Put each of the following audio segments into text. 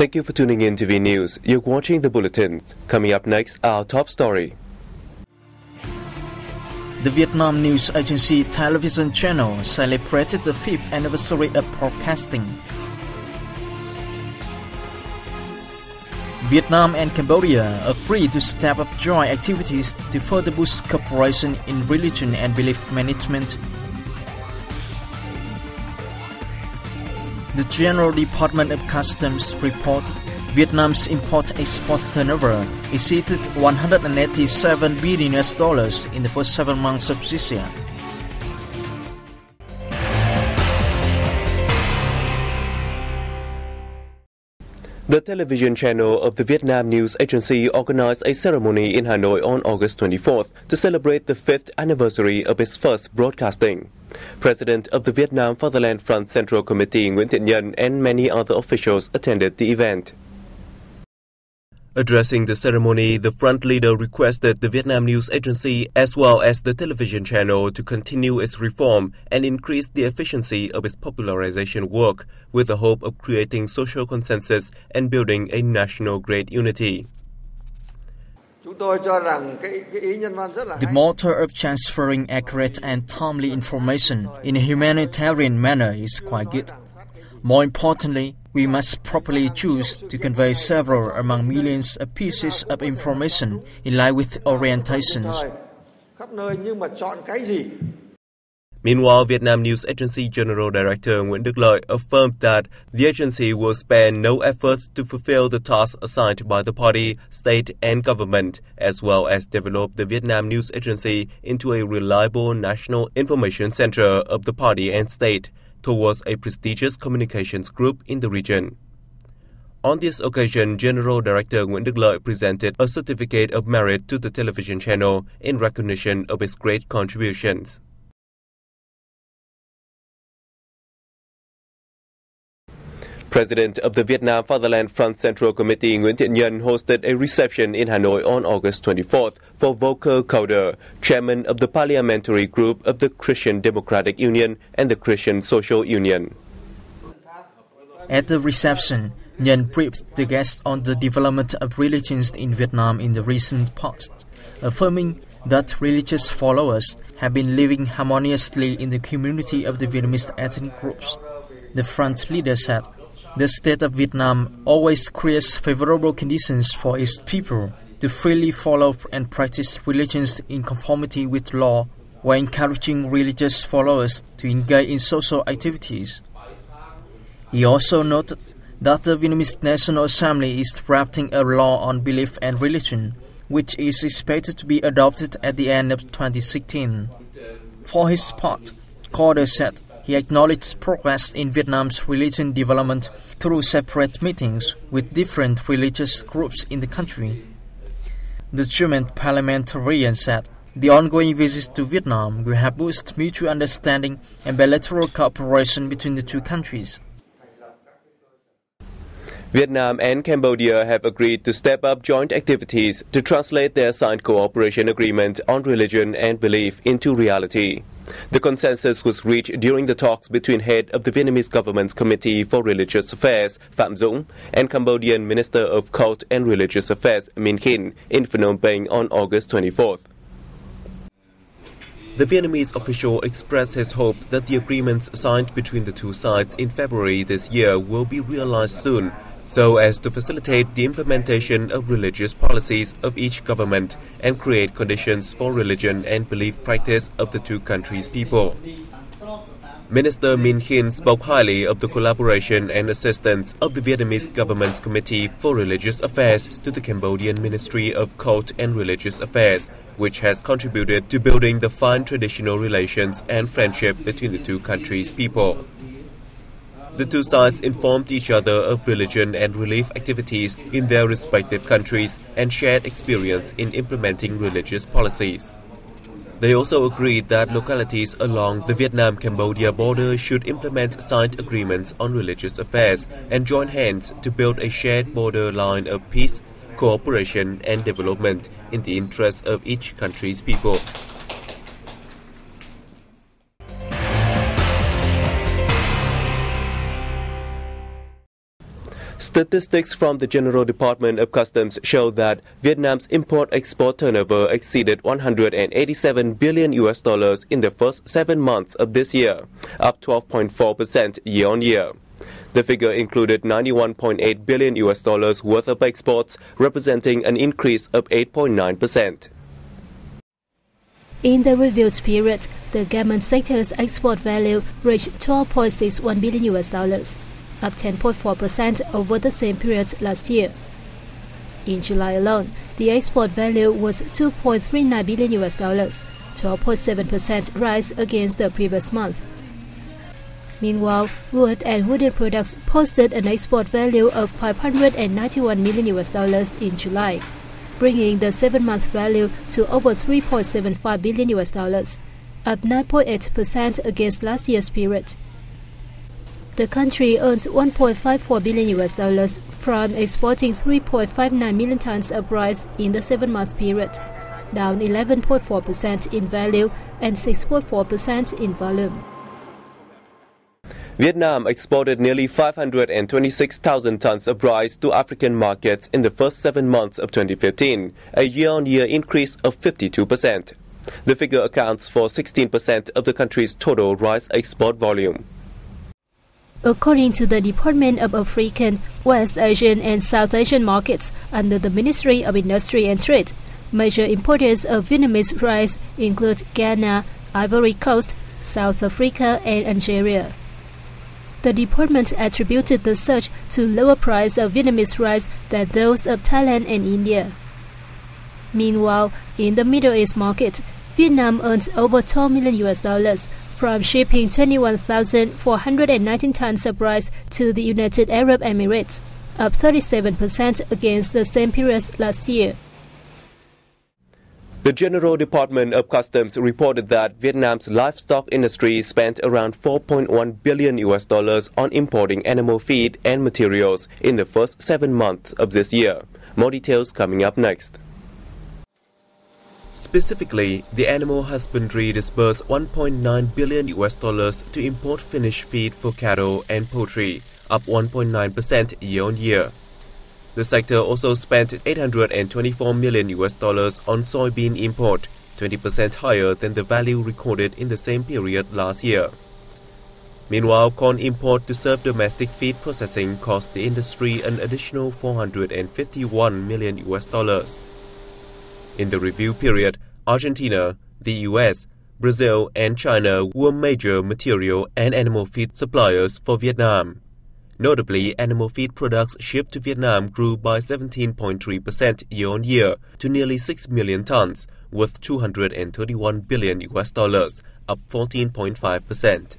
Thank you for tuning in to VNA News. You're watching the bulletins. Coming up next, our top story. The VNA News Agency television channel celebrated the 5th anniversary of broadcasting. Vietnam and Cambodia agree to step up joint activities to further boost cooperation in religion and belief management. The General Department of Customs reported Vietnam's import-export turnover exceeded $187 billion in the first 7 months of this year. The television channel of the VNA News Agency organized a ceremony in Hanoi on August 24th to celebrate the 5th anniversary of its first broadcasting. President of the Vietnam Fatherland Front Central Committee Nguyễn Thiện Nhân and many other officials attended the event. Addressing the ceremony, the front leader requested the Vietnam News Agency as well as the television channel to continue its reform and increase the efficiency of its popularization work with the hope of creating social consensus and building a national-grade unity. The motto of transferring accurate and timely information in a humanitarian manner is quite good. More importantly, we must properly choose to convey several among millions of pieces of information in line with orientations. Meanwhile, Vietnam News Agency General Director Nguyễn Đức Lợi affirmed that the agency will spare no efforts to fulfill the tasks assigned by the party, state and government, as well as develop the Vietnam News Agency into a reliable national information center of the party and state, towards a prestigious communications group in the region. On this occasion, General Director Nguyễn Đức Lợi presented a certificate of merit to the television channel in recognition of its great contributions. President of the Vietnam Fatherland Front Central Committee Nguyễn Thiện Nhân hosted a reception in Hanoi on August 24th for Volker Kauder, chairman of the parliamentary group of the Christian Democratic Union and the Christian Social Union. At the reception, Nhân briefed the guests on the development of religions in Vietnam in the recent past, affirming that religious followers have been living harmoniously in the community of the Vietnamese ethnic groups. The front leader said, "The state of Vietnam always creates favorable conditions for its people to freely follow and practice religions in conformity with law, while encouraging religious followers to engage in social activities." He also noted that the Vietnamese National Assembly is drafting a law on belief and religion, which is expected to be adopted at the end of 2016. For his part, Kauder said he acknowledged progress in Vietnam's religion development through separate meetings with different religious groups in the country. The German parliamentarian said the ongoing visits to Vietnam will help boost mutual understanding and bilateral cooperation between the two countries. Vietnam and Cambodia have agreed to step up joint activities to translate their signed cooperation agreement on religion and belief into reality. The consensus was reached during the talks between head of the Vietnamese government's Committee for Religious Affairs, Phạm Dũng, and Cambodian Minister of Cult and Religious Affairs, Minh Khin, in Phnom Penh on August 24th. The Vietnamese official expressed his hope that the agreements signed between the two sides in February this year will be realized soon, so as to facilitate the implementation of religious policies of each government and create conditions for religion and belief practice of the two countries' people. Minister Minh Khin spoke highly of the collaboration and assistance of the Vietnamese government's Committee for Religious Affairs to the Cambodian Ministry of Cult and Religious Affairs, which has contributed to building the fine traditional relations and friendship between the two countries' people. The two sides informed each other of religion and relief activities in their respective countries and shared experience in implementing religious policies. They also agreed that localities along the Vietnam-Cambodia border should implement signed agreements on religious affairs and join hands to build a shared border line of peace, cooperation and development in the interest of each country's people. Statistics from the General Department of Customs show that Vietnam's import-export turnover exceeded $187 billion in the first 7 months of this year, up 12.4% year-on-year. The figure included $91.8 billion worth of exports, representing an increase of 8.9%. In the reviewed period, the garment sector's export value reached $12.61 billion, up 10.4% over the same period last year. In July alone, the export value was $2.39 billion, 12.7% rise against the previous month. Meanwhile, wood and wooden products posted an export value of $591 million in July, bringing the 7-month value to over $3.75 billion, up 9.8% against last year's period. The country earned $1.54 billion from exporting 3.59 million tons of rice in the 7-month period, down 11.4% in value and 6.4% in volume. Vietnam exported nearly 526,000 tons of rice to African markets in the first 7 months of 2015, a year-on-year increase of 52%. The figure accounts for 16% of the country's total rice export volume. According to the Department of African, West Asian and South Asian markets under the Ministry of Industry and Trade, major importers of Vietnamese rice include Ghana, Ivory Coast, South Africa and Algeria. The department attributed the surge to lower price of Vietnamese rice than those of Thailand and India. Meanwhile, in the Middle East market, Vietnam earned over $12 million from shipping 21,419 tons of rice to the United Arab Emirates, up 37% against the same period last year. The General Department of Customs reported that Vietnam's livestock industry spent around $4.1 billion on importing animal feed and materials in the first 7 months of this year. More details coming up next. Specifically, the animal husbandry disbursed $1.9 billion to import finished feed for cattle and poultry, up 1.9% year-on-year. The sector also spent $824 million on soybean import, 20% higher than the value recorded in the same period last year. Meanwhile, corn import to serve domestic feed processing cost the industry an additional $451 million. In the review period, Argentina, the US, Brazil and China were major material and animal feed suppliers for Vietnam. Notably, animal feed products shipped to Vietnam grew by 17.3% year-on-year to nearly 6 million tons, worth $231 billion, up 14.5%.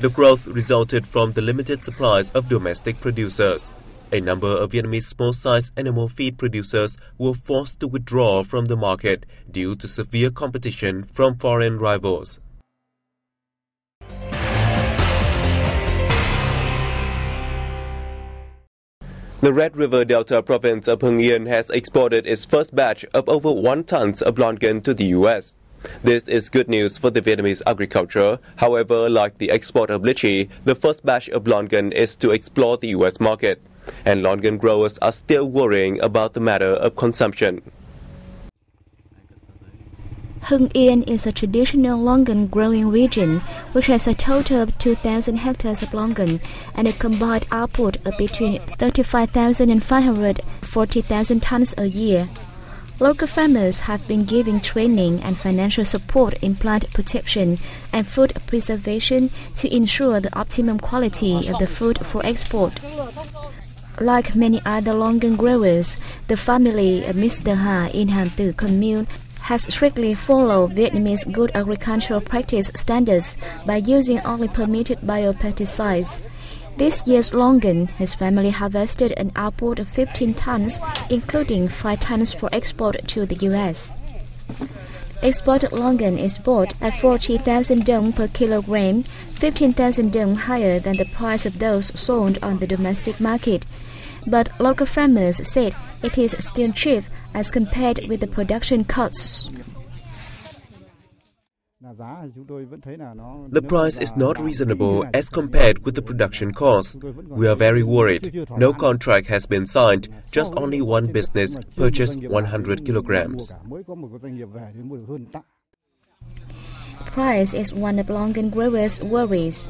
The growth resulted from the limited supplies of domestic producers. A number of Vietnamese small-sized animal feed producers were forced to withdraw from the market due to severe competition from foreign rivals. The Red River Delta province of Hưng Yên has exported its first batch of over 1 ton of longan to the U.S. This is good news for the Vietnamese agriculture. However, like the export of lychee, the first batch of longan is to explore the U.S. market, and longan growers are still worrying about the matter of consumption. Hưng Yên is a traditional longan growing region which has a total of 2,000 hectares of longan and a combined output of between 35,000 and 540,000 tons a year. Local farmers have been giving training and financial support in plant protection and food preservation to ensure the optimum quality of the food for export. Like many other longan growers, the family of Mr. Ha in Hàm Tử commune has strictly followed Vietnamese good agricultural practice standards by using only permitted biopesticides. This year's longan, his family harvested an output of 15 tons, including 5 tons for export to the U.S. Exported longan is bought at 40,000 dong per kilogram, 15,000 dong higher than the price of those sold on the domestic market. But local farmers said it is still cheap as compared with the production costs. The price is not reasonable as compared with the production cost. We are very worried. No contract has been signed, just only one business purchased 100 kilograms. Price is one of Longan growers' worries.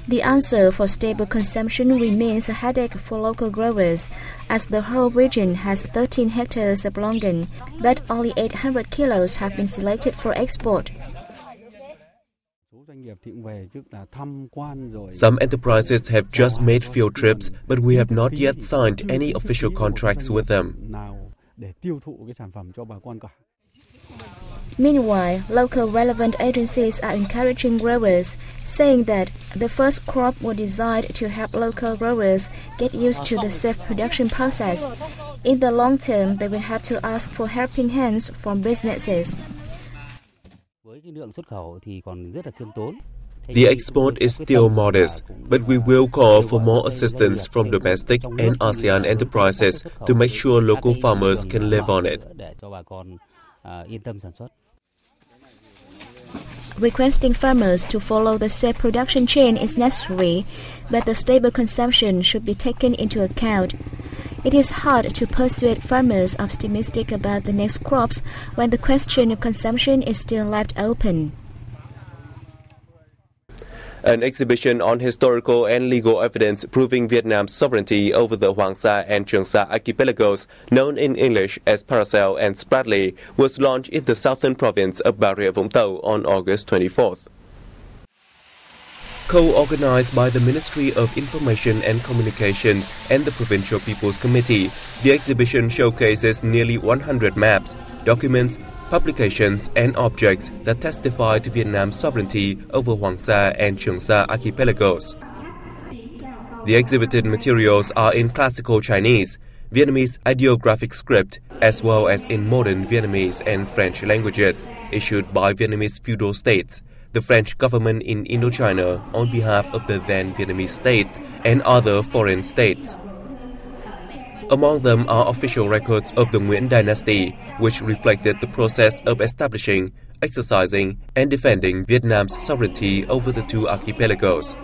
The answer for stable consumption remains a headache for local growers, as the whole region has 13 hectares of longan, but only 800 kilos have been selected for export. Some enterprises have just made field trips, but we have not yet signed any official contracts with them. Meanwhile, local relevant agencies are encouraging growers, saying that the first crop was designed to help local growers get used to the safe production process. In the long term, they will have to ask for helping hands from businesses. The export is still modest, but we will call for more assistance from domestic and ASEAN enterprises to make sure local farmers can live on it. Requesting farmers to follow the safe production chain is necessary, but the stable consumption should be taken into account. It is hard to persuade farmers optimistic about the next crops when the question of consumption is still left open. An exhibition on historical and legal evidence proving Vietnam's sovereignty over the Hoàng Sa and Trường Sa archipelagos, known in English as Paracel and Spratly, was launched in the southern province of Bà Rịa Vũng Tàu on August 24th. Co-organized by the Ministry of Information and Communications and the Provincial People's Committee, the exhibition showcases nearly 100 maps, documents, publications and objects that testify to Vietnam's sovereignty over Hoàng Sa and Trường Sa archipelagos. The exhibited materials are in classical Chinese, Vietnamese ideographic script, as well as in modern Vietnamese and French languages, issued by Vietnamese feudal states, the French government in Indochina on behalf of the then Vietnamese state, and other foreign states. Among them are official records of the Nguyen dynasty, which reflected the process of establishing, exercising, and defending Vietnam's sovereignty over the two archipelagos.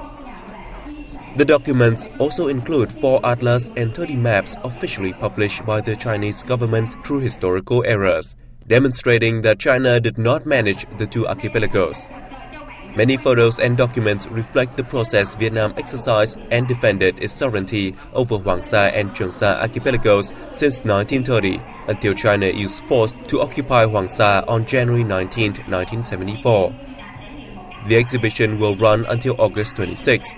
The documents also include 4 atlas and 30 maps officially published by the Chinese government through historical eras, demonstrating that China did not manage the two archipelagos. Many photos and documents reflect the process Vietnam exercised and defended its sovereignty over Hoàng Sa and Trường Sa archipelagos since 1930, until China used force to occupy Hoàng Sa on January 19, 1974. The exhibition will run until August 26.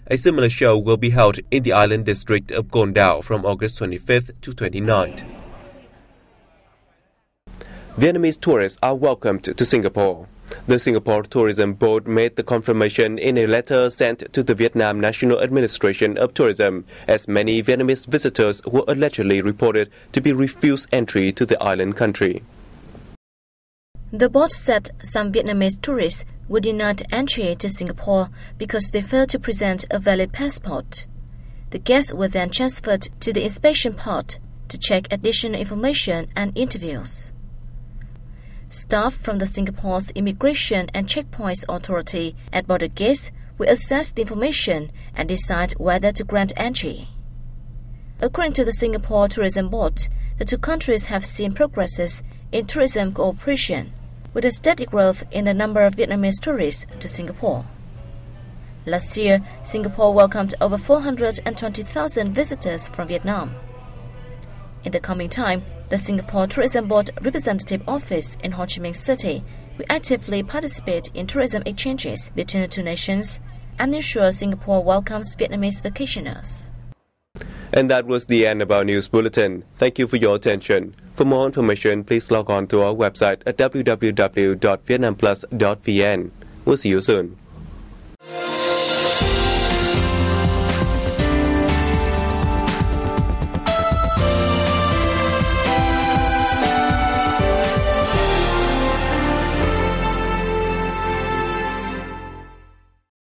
A similar show will be held in the island district of Con Dao from August 25th to 29th. Vietnamese tourists are welcomed to Singapore. The Singapore Tourism Board made the confirmation in a letter sent to the Vietnam National Administration of Tourism, as many Vietnamese visitors were allegedly reported to be refused entry to the island country. The board said some Vietnamese tourists were denied entry to Singapore because they failed to present a valid passport. The guests were then transferred to the inspection part to check additional information and interviews. Staff from the Singapore's Immigration and Checkpoints Authority at border gates will assess the information and decide whether to grant entry. According to the Singapore Tourism Board, the two countries have seen progresses in tourism cooperation, with a steady growth in the number of Vietnamese tourists to Singapore. Last year, Singapore welcomed over 420,000 visitors from Vietnam. In the coming time, the Singapore Tourism Board Representative Office in Ho Chi Minh City will actively participate in tourism exchanges between the two nations and ensure Singapore welcomes Vietnamese vacationers. And that was the end of our news bulletin. Thank you for your attention. For more information, please log on to our website at www.vietnamplus.vn. We'll see you soon.